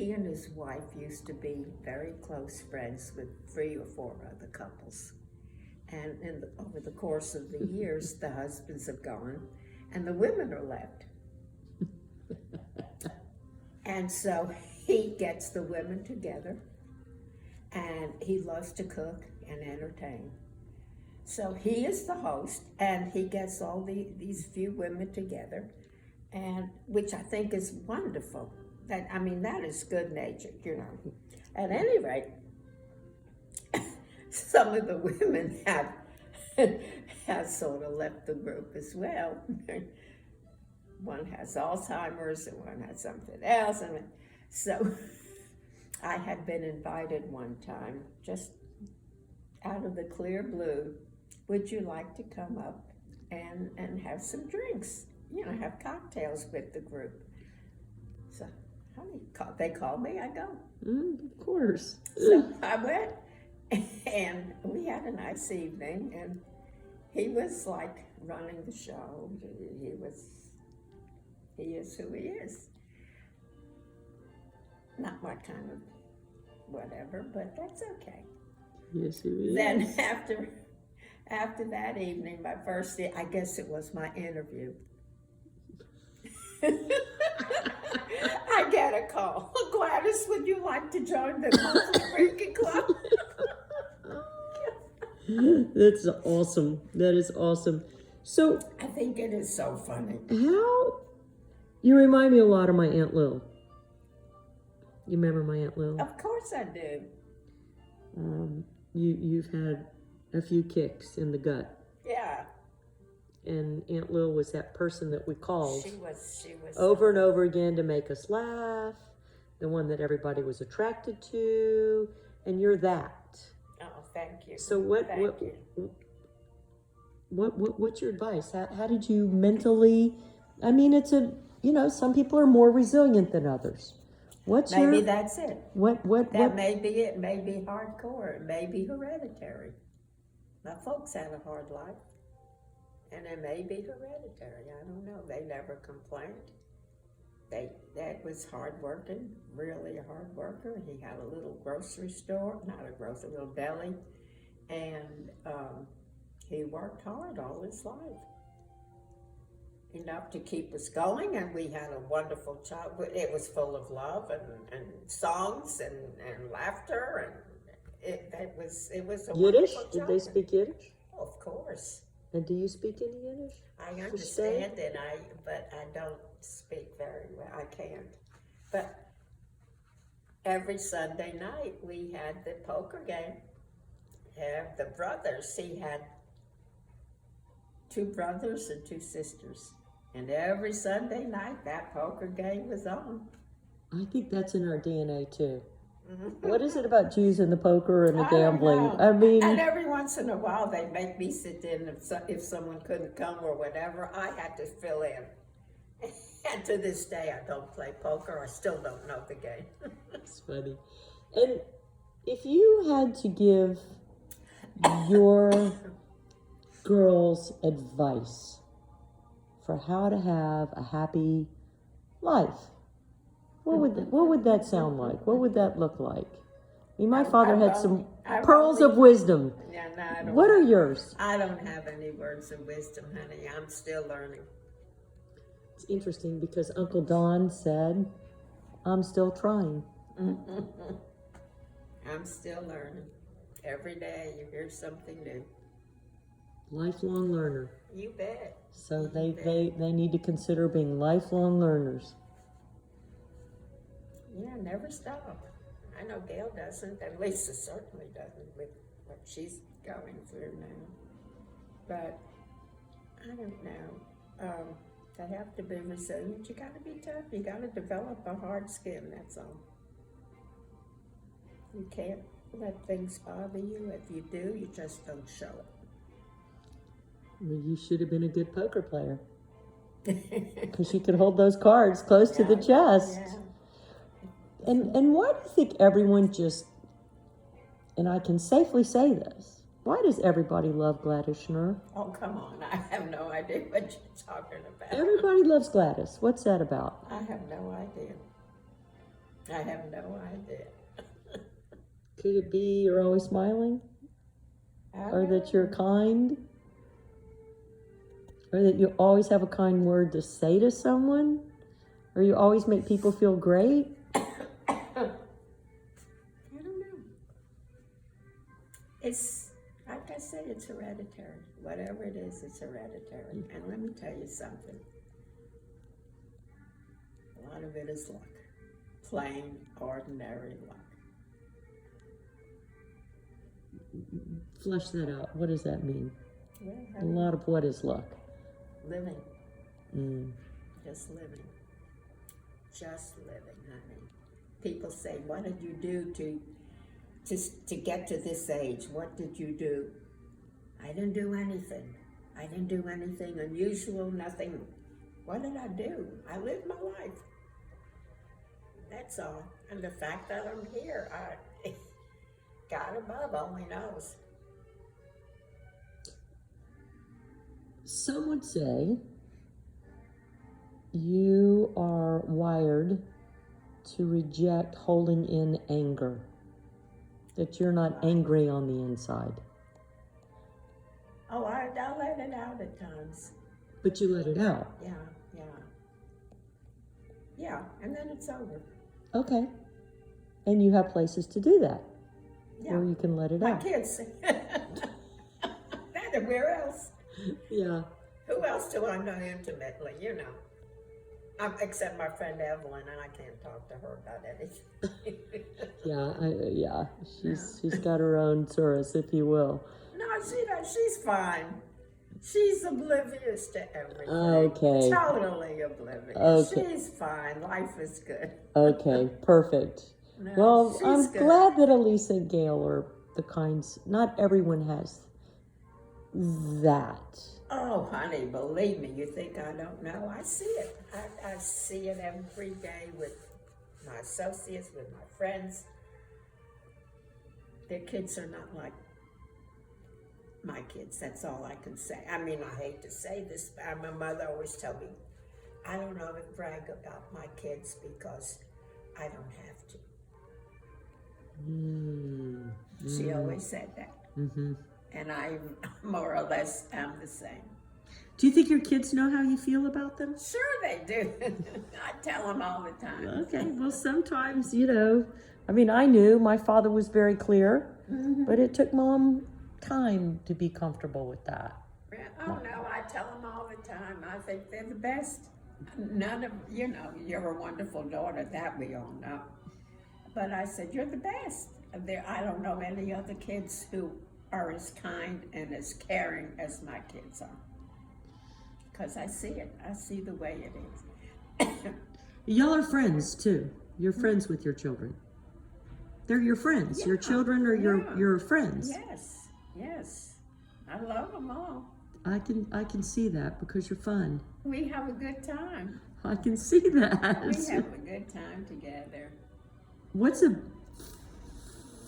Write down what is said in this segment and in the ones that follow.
he and his wife used to be very close friends with 3 or 4 other couples. And over the course of the years, the husbands have gone and the women are left. And so he gets the women together, and he loves to cook and entertain. So he is the host, and he gets all these few women together, and which I think is wonderful. That is good natured, At any rate, some of the women have sort of left the group as well. One has Alzheimer's and one has something else. And so I had been invited one time, just out of the clear blue, would you like to come up and have some drinks? Have cocktails with the group. So they called me, I go. Of course. So I went, and we had a nice evening, and he was like running the show. He is who he is. Not my kind of whatever, but that's okay. Yes, he is. Then after that evening, my first, I guess it was my interview. I get a call. Gladys, would you like to join the Coffee Drinking Club? That's awesome. That is awesome. So I think it is so funny. You remind me a lot of my Aunt Lil. You remember my Aunt Lil? Of course I do. You've had a few kicks in the gut. Yeah. And Aunt Lil was that person that we called She was over and over again to make us laugh, the one that everybody was attracted to, and you're that. Oh, thank you. So what's your advice? How did you mentally? I mean, some people are more resilient than others. Maybe that's it. What May be it. May be hardcore. It may be hereditary. My folks had a hard life, and it may be hereditary. I don't know. They never complained. Dad was hardworking, really a hard worker. He had a little grocery store, a little deli, and he worked hard all his life. Enough to keep us going, and we had a wonderful childhood. It was full of love and songs and laughter, and it was a Yiddish? wonderful childhood. Did they speak Yiddish? Oh, of course. And do you speak any Yiddish? I understand it, but I don't speak very well. I can't. But every Sunday night we had the poker game. The brothers, he had 2 brothers and 2 sisters. And every Sunday night, that poker game was on. I think that's in our DNA, too. What is it about Jews and the poker and the gambling? I mean... And every once in a while, they'd make me sit in if someone couldn't come or whatever. I had to fill in. And to this day, I don't play poker. I still don't know the game. That's funny. And if you had to give your girls advice for how to have a happy life, what would that sound like? What would that look like? I mean, my father had some pearls of wisdom. Yeah, no, I don't. What are yours? I don't have any words of wisdom, honey. I'm still learning. It's interesting because Uncle Don said, "I'm still trying." I'm still learning. Every day you hear something new. Lifelong learner. You bet. So they need to consider being lifelong learners. Yeah, never stop. I know Gail doesn't, and Lisa certainly doesn't with what she's going through now. But I don't know. They have to be resilient. You got to be tough. You got to develop a hard skin, that's all. You can't let things bother you. If you do, you just don't show it. Well, you should have been a good poker player. Because you could hold those cards close to the chest. Yeah. And why do you think everyone just, and I can safely say this, why does everybody love Gladys Schnurr? Oh, come on. I have no idea what you're talking about. Everybody loves Gladys. What's that about? I have no idea. I have no idea. Could it be you're always smiling? Or that you're kind? Or that you always have a kind word to say to someone? Or you always make people feel great? I don't know. It's, like I say, it's hereditary. Whatever it is, it's hereditary. And let me tell you something. A lot of it is luck. Plain, ordinary luck. Flesh that out. What does that mean? Well, A lot of what is luck? living. Mm. Just living. Just living, honey. People say, what did you do to get to this age? What did you do? I didn't do anything. I didn't do anything unusual, nothing. What did I do? I lived my life. That's all. And the fact that I'm here, God above only knows. Some would say you are wired to reject holding in anger, that you're not angry on the inside. Oh, I let it out at times. But you let it out. Yeah. Yeah, and then it's over. Okay. And you have places to do that, Yeah. where you can let it My out. kids. Where else? Yeah. Who else do I know intimately? You know, except my friend Evelyn, and I can't talk to her about anything. Yeah. She's got her own Taurus, if you will. No, she's fine. She's oblivious to everything. Okay. Totally oblivious. Okay. She's fine. Life is good. Okay, perfect. No, Well, she's I'm good. glad that Elise and Gail are the kinds. Not everyone has that. Oh, honey, believe me, you think I don't know? I see it. I see it every day with my associates, with my friends. Their kids are not like my kids. That's all I can say. I mean, I hate to say this, but my mother always told me, I don't know to brag about my kids because I don't have to. She always said that. Mm-hmm. And I more or less am the same. Do you think your kids know how you feel about them? Sure they do. I tell them all the time. Okay, well, sometimes, I mean, I knew my father was very clear, but it took Mom time to be comfortable with that. Oh, no, I tell them all the time. I think they're the best. None of, you're a wonderful daughter, that we all know. But I said, you're the best. I don't know any other kids who are as kind and as caring as my kids are. Because I see it. I see the way it is. Y'all are friends, too. You're friends with your children. They're your friends. Your children are your friends. Yes. I love them all. I can see that because you're fun. We have a good time. I can see that. We have a good time together. What's the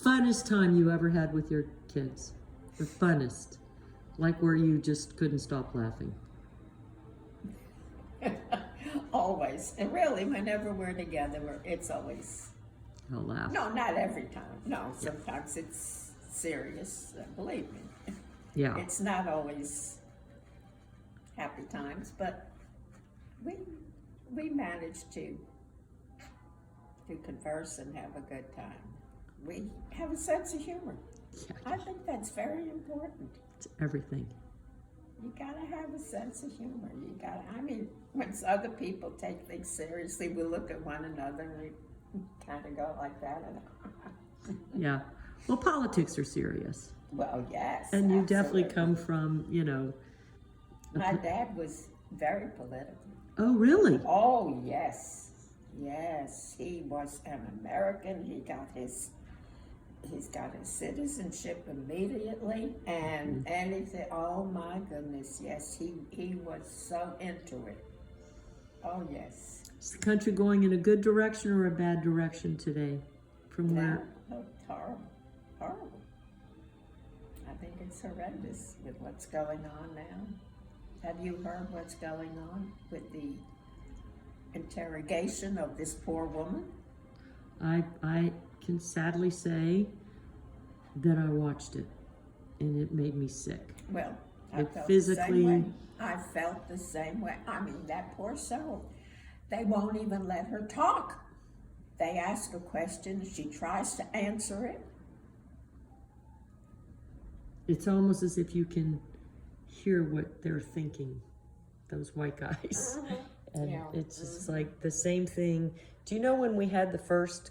funnest time you ever had with your kids? The funnest. Like where you just couldn't stop laughing. Always. And really, whenever we're together, it's always... I'll laugh. No, not every time. No, sometimes it's serious. Believe me. Yeah. It's not always happy times, but we manage to converse and have a good time. We have a sense of humor. Yeah. I think that's very important. It's everything. You gotta have a sense of humor. When other people take things seriously, we look at one another and we kind of go like that. Yeah. Well, politics are serious. Well, yes. And you absolutely. definitely come from, My dad was very political. Oh, really? Oh, yes. Yes, he was an American. He got his citizenship immediately, and anything. Oh my goodness, yes, he was so into it. Oh yes. Is the country going in a good direction or a bad direction today? From where? No, horrible. I think it's horrendous with what's going on now. Have you heard what's going on with the interrogation of this poor woman? I can sadly say that I watched it, and it made me sick. Well, I It felt physically- the same way. I felt the same way. I mean, that poor soul. They won't even let her talk. They ask a question, she tries to answer it. It's almost as if you can hear what they're thinking, those white guys. And Yeah. it's just like the same thing. Do you know when we had the first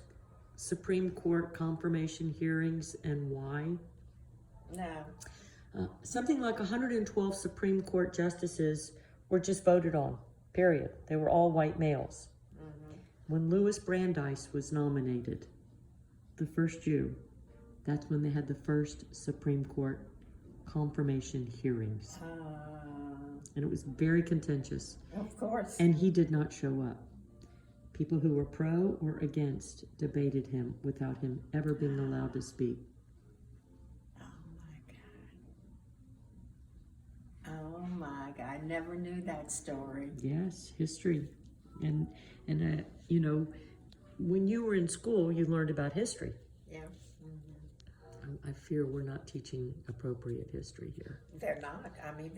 Supreme Court confirmation hearings and why? No. Something like 112 Supreme Court justices were just voted on, period. They were all white males. When Louis Brandeis was nominated, the first Jew, that's when they had the first Supreme Court confirmation hearings. And it was very contentious. Of course. And he did not show up. People who were pro or against debated him without him ever being allowed to speak. Oh my God, I never knew that story. Yes, history. And you know, when you were in school, you learned about history. Yeah. I fear we're not teaching appropriate history here. They're not. I mean,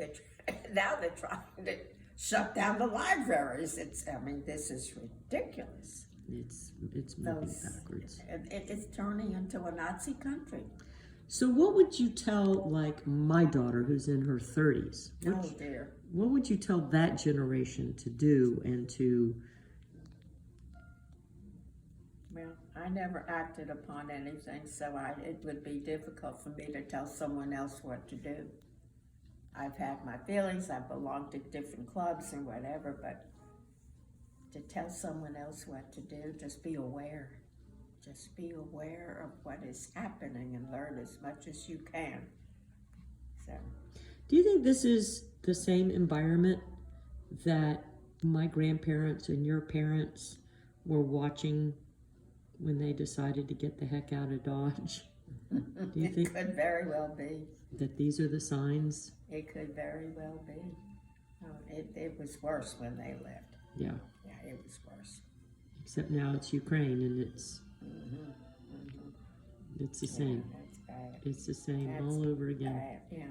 now they're trying to shut down the libraries. This is ridiculous. It's moving backwards. It's turning into a Nazi country. So what would you tell, like, my daughter who's in her 30s? Oh dear. What would you tell that generation to do and to... Well, I never acted upon anything, so it would be difficult for me to tell someone else what to do. I've had my feelings, I belong to different clubs and whatever, but to tell someone else what to do, just be aware. Just be aware of what is happening and learn as much as you can. So, Do you think this is the same environment that my grandparents and your parents were watching when they decided to get the heck out of Dodge? Do you it think could very well be. that these are the signs? It could very well be. Oh, it was worse when they left. Yeah. Yeah, it was worse. Except now it's Ukraine and it's the same. Yeah, that's bad. It's the same That's all over again. Bad, yeah.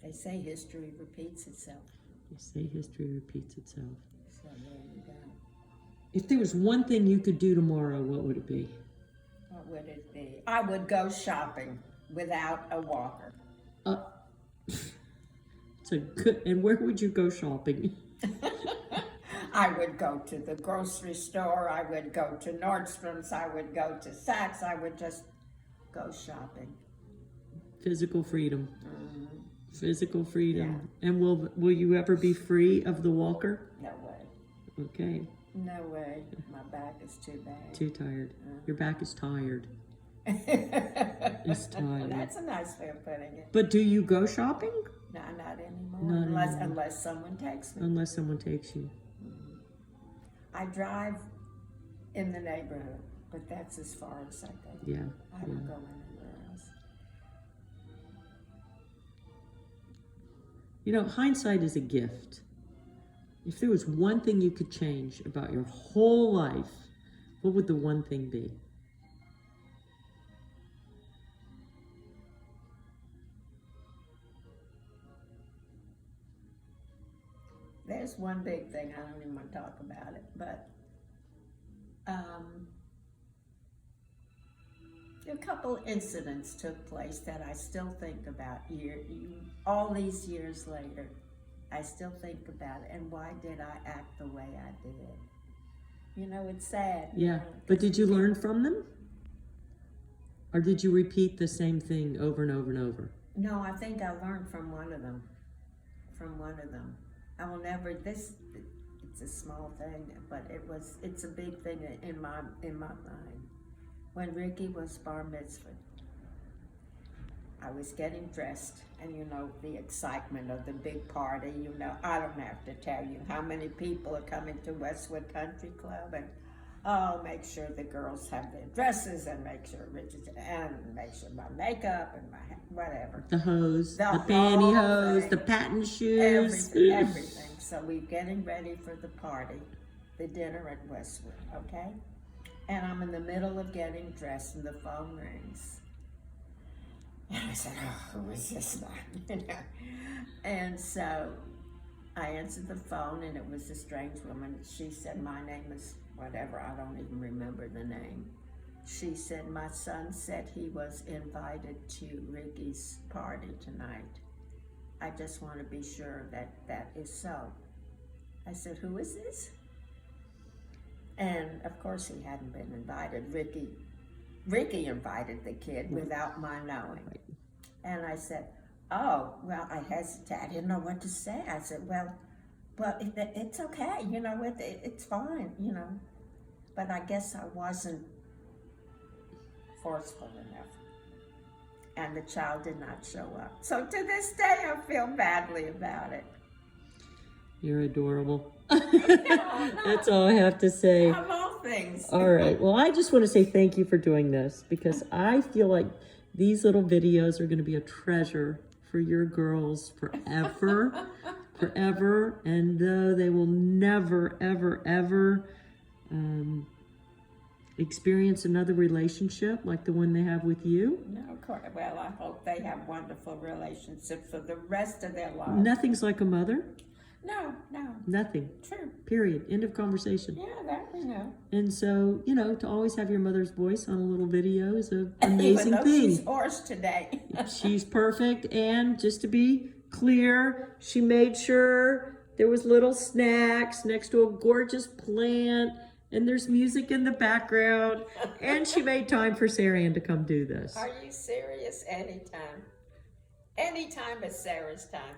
They say history repeats itself. You say history repeats itself. So there you go. If there was one thing you could do tomorrow, what would it be? What would it be? I would go shopping without a walker. It's a good. And where would you go shopping? I would go to the grocery store. I would go to Nordstrom's. I would go to Saks. I would just go shopping. Physical freedom. Physical freedom. Yeah. And will you ever be free of the walker? No way. Okay. No way. My back is too bad. Too tired. Your back is tired. It's tired. That's a nice way of putting it. But do you go shopping? No, not anymore. Not unless someone takes me. Unless someone takes you. I drive in the neighborhood, but that's as far as I go. Yeah. I don't go anywhere else. You know, hindsight is a gift. If there was one thing you could change about your whole life, what would the one thing be? There's one big thing, I don't even want to talk about it, but a couple incidents took place that I still think about all these years later. I still think about it, and why did I act the way I did? You know, it's sad. Yeah, but did you learn from them? Or did you repeat the same thing over and over and over? No, I think I learned from one of them. I will never, it's a small thing, but it's a big thing in my mind. When Ricky was bar mitzvahed, I was getting dressed, and you know, the excitement of the big party, you know, I don't have to tell you how many people are coming to Westwood Country Club, and make sure the girls have their dresses, and make sure make sure my makeup and my whatever. The hose, the pantyhose, the patent shoes. Everything. So we're getting ready for the party, the dinner at Westwood, okay? And I'm in the middle of getting dressed and the phone rings. And I said, oh, who is this one? And so I answered the phone, and it was a strange woman. She said, my name is whatever, I don't even remember the name. She said, my son said he was invited to Ricky's party tonight. I just want to be sure that that is so. I said, who is this? And of course he hadn't been invited. Ricky invited the kid without my knowing. And I said, oh, well, I hesitated. I didn't know what to say. I said, well, it's okay, you know, it's fine, you know. But I guess I wasn't forceful enough. And the child did not show up. So to this day, I feel badly about it. You're adorable. That's all I have to say. Of all things. All right. Well, I just want to say thank you for doing this, because I feel like these little videos are going to be a treasure for your girls forever, forever. And they will never, ever, ever experience another relationship like the one they have with you. No, well, I hope they have wonderful relationships for the rest of their lives. Nothing's like a mother. No. Nothing. True. Period. End of conversation. Yeah, that we know. And so, you know, to always have your mother's voice on a little video is an amazing Even though thing. she's hoarse today. She's perfect. And just to be clear, she made sure there was little snacks next to a gorgeous plant, and there's music in the background, and she made time for Sarah Ann to come do this. Are you serious? Anytime. Anytime is Sarah's time.